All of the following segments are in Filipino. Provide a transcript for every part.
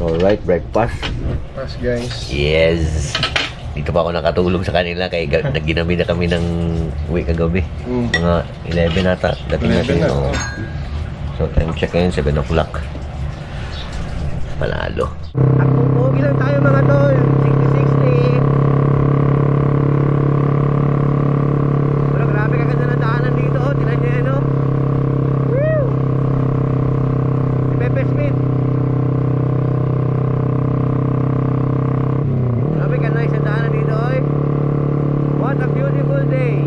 Alright, breakfast. Breakfast, guys. Yes. Dito pa ako nakatulog sa kanila kaya nagginami na kami ng uwi kagabi. Mga 11 ata. Dating natin. No? So, time check ngayon, 7 o'clock. Panalo. Takbo-pogi lang tayo mga tol. 60-60. Pero grabe kaganda na daanan dito. Tinan nyo yan, no? Woo! Si Pepe Smith. Grabe ka nice ang daanan dito, oy. What a beautiful day.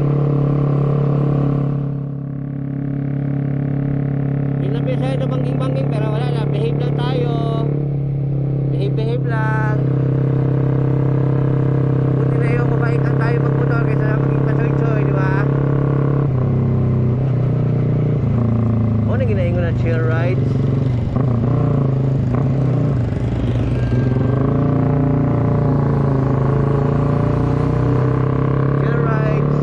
Inabi sa'yo ito bangking-bangking pero wala na. Behave lang tayo. Behave lang. Buti na yung mabait lang tayo magmotor kaysa maging pasoy-soy, di ba? O, na ginahin ko na chill rides. Chill rides.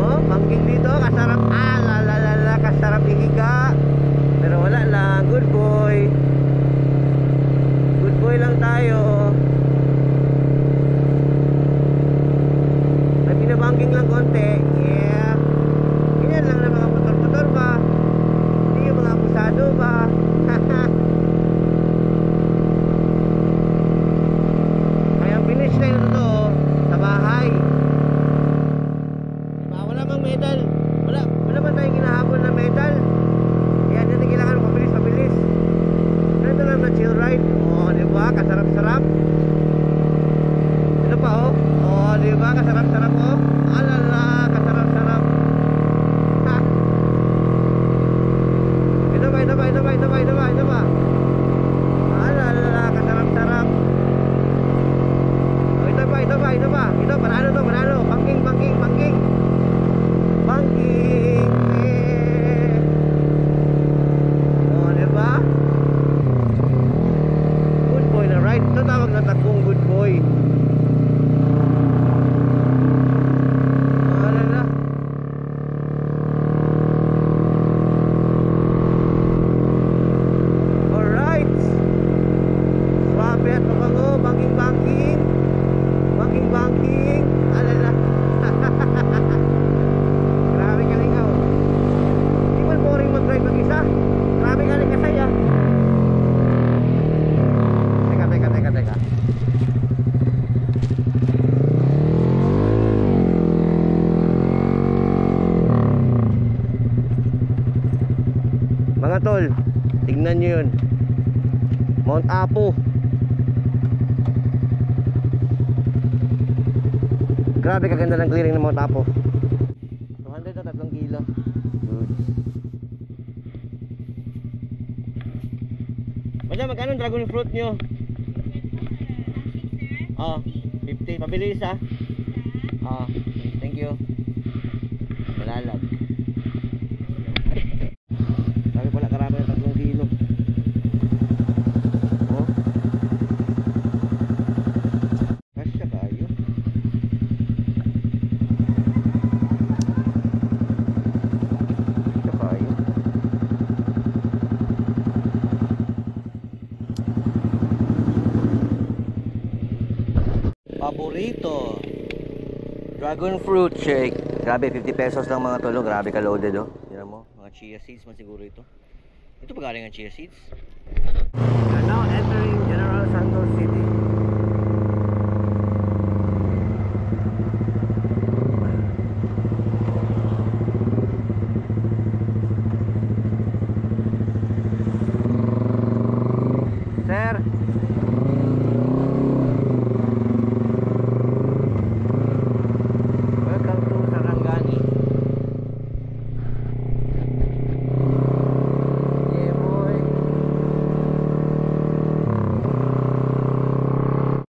Oh, bangking dito. Kasarap. Lalalala. Kasarap ihiga. Pero wala lang. Good boy. Boy lang tayo. May binabangking lang konti. Yeah. Ganyan lang na mga motor-motor ba. Hindi yung mga abusado ba. Kaya ang finish line na totoo sa bahay. Diba? Wala mang medal. Wala ba tayong hinahabol na medal. Kaya dyan na kailangan mabilis. Ito lang na chill ride. Oh, diba? Kasarap-sarap. Ito pa, oh. Oh, diba? Kasarap-sarap, oh. Alala, kasarap-sarap. Ha? Ito ba? Alala, kasarap-sarap. Oh, ito pa. Ito, panalo to, panalo. Bangking. Bangking. Oh, diba? Right, ito tawag na takbong good boy. Alala. Alright. Swabe at mabango. Bangking. Alala. Grabe ka lingaw. Hindi man boring mag-drive mag-isa. Grabe ka rin kasaya. Teka. Mga tol, tignan nyo yun. Mount Apo. Grabe kaganda ng clearing ng Mount Apo. 200 na 3 kilo. Good. Madam, magkano ang dragon fruit nyo? Oh, 50. Pabilis ah. Oh, thank you. Malalag. Sabi pala karami ng 3 kilo. Oh. Kasya kayo. Paborito dragon fruit shake. Grabe, 50 pesos lang mga tolo. Grabe ka loaded, oh. Tignan mo, mga chia seeds man siguro ito. Ito pa galing ang chia seeds. We are now entering General Santos City. Sir,